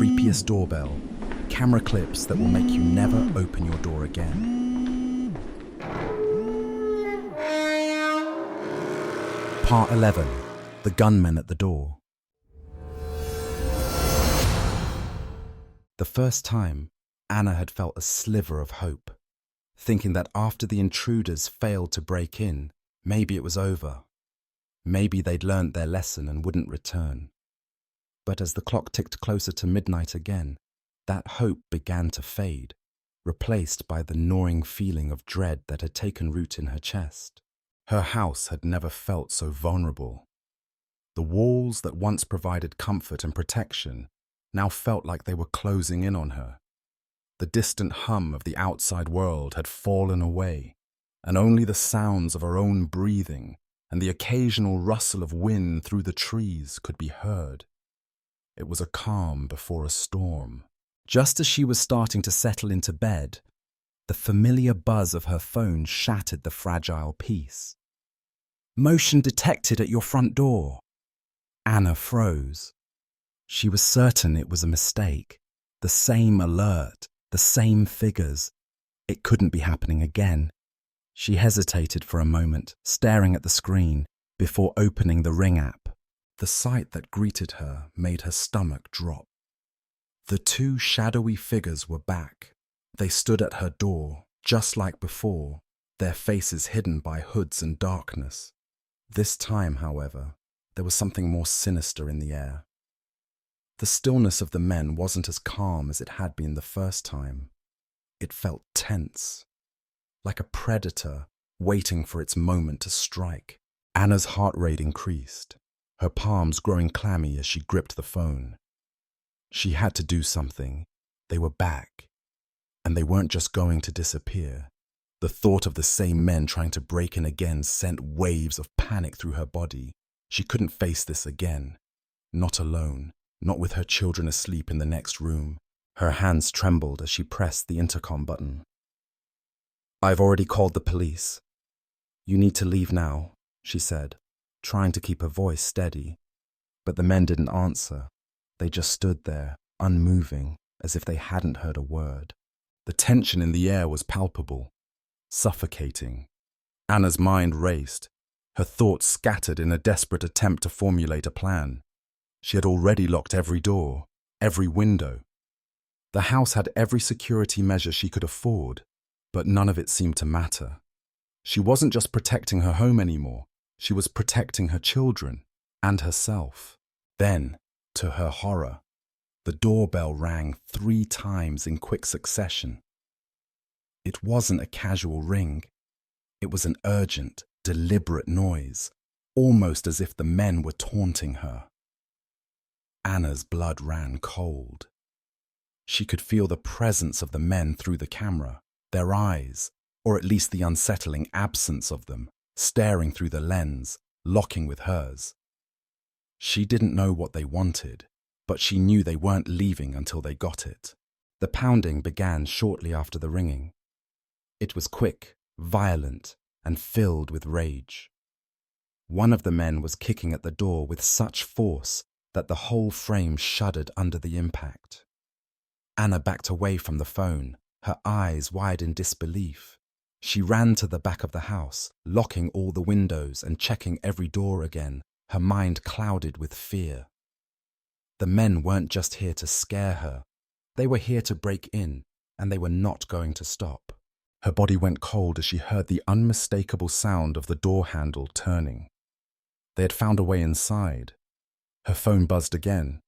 Creepiest doorbell, camera clips that will make you never open your door again. Part 11. The gunmen at the door. The first time, Anna had felt a sliver of hope, thinking that after the intruders failed to break in, maybe it was over. Maybe they'd learnt their lesson and wouldn't return. But as the clock ticked closer to midnight again, that hope began to fade, replaced by the gnawing feeling of dread that had taken root in her chest. Her house had never felt so vulnerable. The walls that once provided comfort and protection now felt like they were closing in on her. The distant hum of the outside world had fallen away, and only the sounds of her own breathing and the occasional rustle of wind through the trees could be heard. It was a calm before a storm. Just as she was starting to settle into bed, the familiar buzz of her phone shattered the fragile peace. "Motion detected at your front door." Anna froze. She was certain it was a mistake. The same alert, the same figures. It couldn't be happening again. She hesitated for a moment, staring at the screen, before opening the Ring app. The sight that greeted her made her stomach drop. The two shadowy figures were back. They stood at her door, just like before, their faces hidden by hoods and darkness. This time, however, there was something more sinister in the air. The stillness of the men wasn't as calm as it had been the first time. It felt tense, like a predator waiting for its moment to strike. Anna's heart rate increased, her palms growing clammy as she gripped the phone. She had to do something. They were back, and they weren't just going to disappear. The thought of the same men trying to break in again sent waves of panic through her body. She couldn't face this again. Not alone, not with her children asleep in the next room. Her hands trembled as she pressed the intercom button. "I've already called the police. You need to leave now," she said, trying to keep her voice steady. But the men didn't answer. They just stood there, unmoving, as if they hadn't heard a word. The tension in the air was palpable, suffocating. Anna's mind raced, her thoughts scattered in a desperate attempt to formulate a plan. She had already locked every door, every window. The house had every security measure she could afford, but none of it seemed to matter. She wasn't just protecting her home anymore. She was protecting her children and herself. Then, to her horror, the doorbell rang 3 times in quick succession. It wasn't a casual ring. It was an urgent, deliberate noise, almost as if the men were taunting her. Anna's blood ran cold. She could feel the presence of the men through the camera, their eyes, or at least the unsettling absence of them, staring through the lens, locking with hers. She didn't know what they wanted, but she knew they weren't leaving until they got it. The pounding began shortly after the ringing. It was quick, violent, and filled with rage. One of the men was kicking at the door with such force that the whole frame shuddered under the impact. Anna backed away from the phone, her eyes wide in disbelief. She ran to the back of the house, locking all the windows and checking every door again, her mind clouded with fear. The men weren't just here to scare her. They were here to break in, and they were not going to stop. Her body went cold as she heard the unmistakable sound of the door handle turning. They had found a way inside. Her phone buzzed again,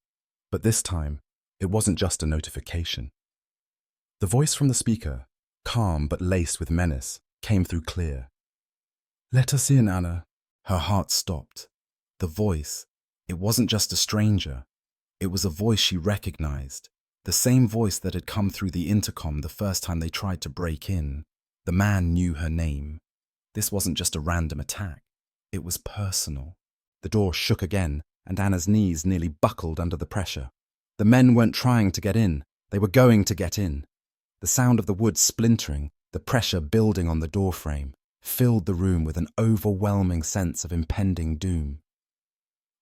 but this time, it wasn't just a notification. The voice from the speaker, calm but laced with menace, came through clear. "Let us in, Anna." Her heart stopped. The voice, it wasn't just a stranger. It was a voice she recognized, the same voice that had come through the intercom the first time they tried to break in. The man knew her name. This wasn't just a random attack. It was personal. The door shook again, and Anna's knees nearly buckled under the pressure. The men weren't trying to get in. They were going to get in. The sound of the wood splintering, the pressure building on the doorframe, filled the room with an overwhelming sense of impending doom.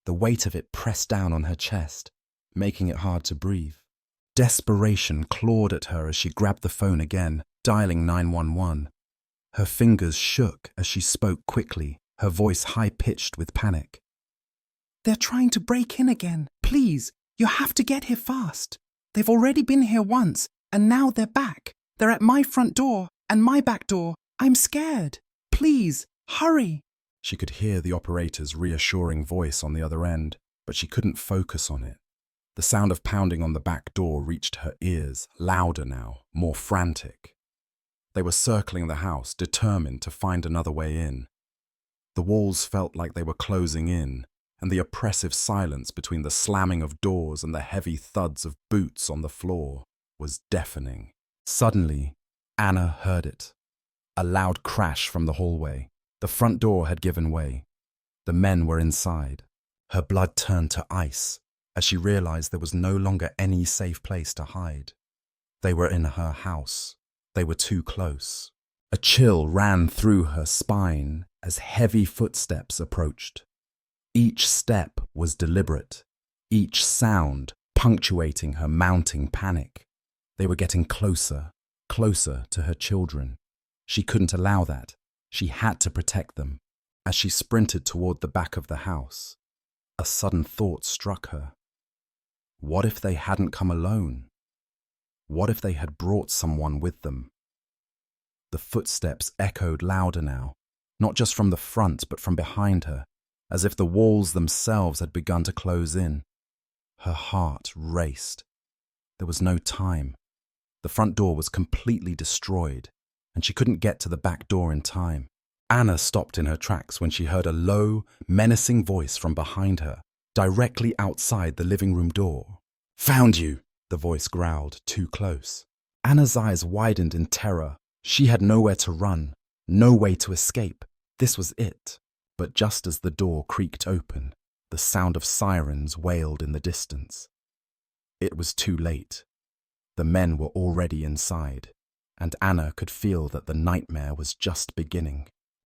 The weight of it pressed down on her chest, making it hard to breathe. Desperation clawed at her as she grabbed the phone again, dialing 911. Her fingers shook as she spoke quickly, her voice high-pitched with panic. They're trying to break in again. Please, you have to get here fast. They've already been here once, and now they're back. They're at my front door and my back door. I'm scared. Please, hurry. She could hear the operator's reassuring voice on the other end, but she couldn't focus on it. The sound of pounding on the back door reached her ears, louder now, more frantic. They were circling the house, determined to find another way in. The walls felt like they were closing in, and the oppressive silence between the slamming of doors and the heavy thuds of boots on the floor was deafening. Suddenly, Anna heard it. A loud crash from the hallway. The front door had given way. The men were inside. Her blood turned to ice as she realized there was no longer any safe place to hide. They were in her house. They were too close. A chill ran through her spine as heavy footsteps approached. Each step was deliberate, each sound punctuating her mounting panic. They were getting closer, closer to her children. She couldn't allow that. She had to protect them. As she sprinted toward the back of the house, a sudden thought struck her. What if they hadn't come alone? What if they had brought someone with them? The footsteps echoed louder now, not just from the front but from behind her, as if the walls themselves had begun to close in. Her heart raced. There was no time. The front door was completely destroyed, and she couldn't get to the back door in time. Anna stopped in her tracks when she heard a low, menacing voice from behind her, directly outside the living room door. "Found you!" the voice growled, too close. Anna's eyes widened in terror. She had nowhere to run, no way to escape. This was it. But just as the door creaked open, the sound of sirens wailed in the distance. It was too late. The men were already inside, and Anna could feel that the nightmare was just beginning.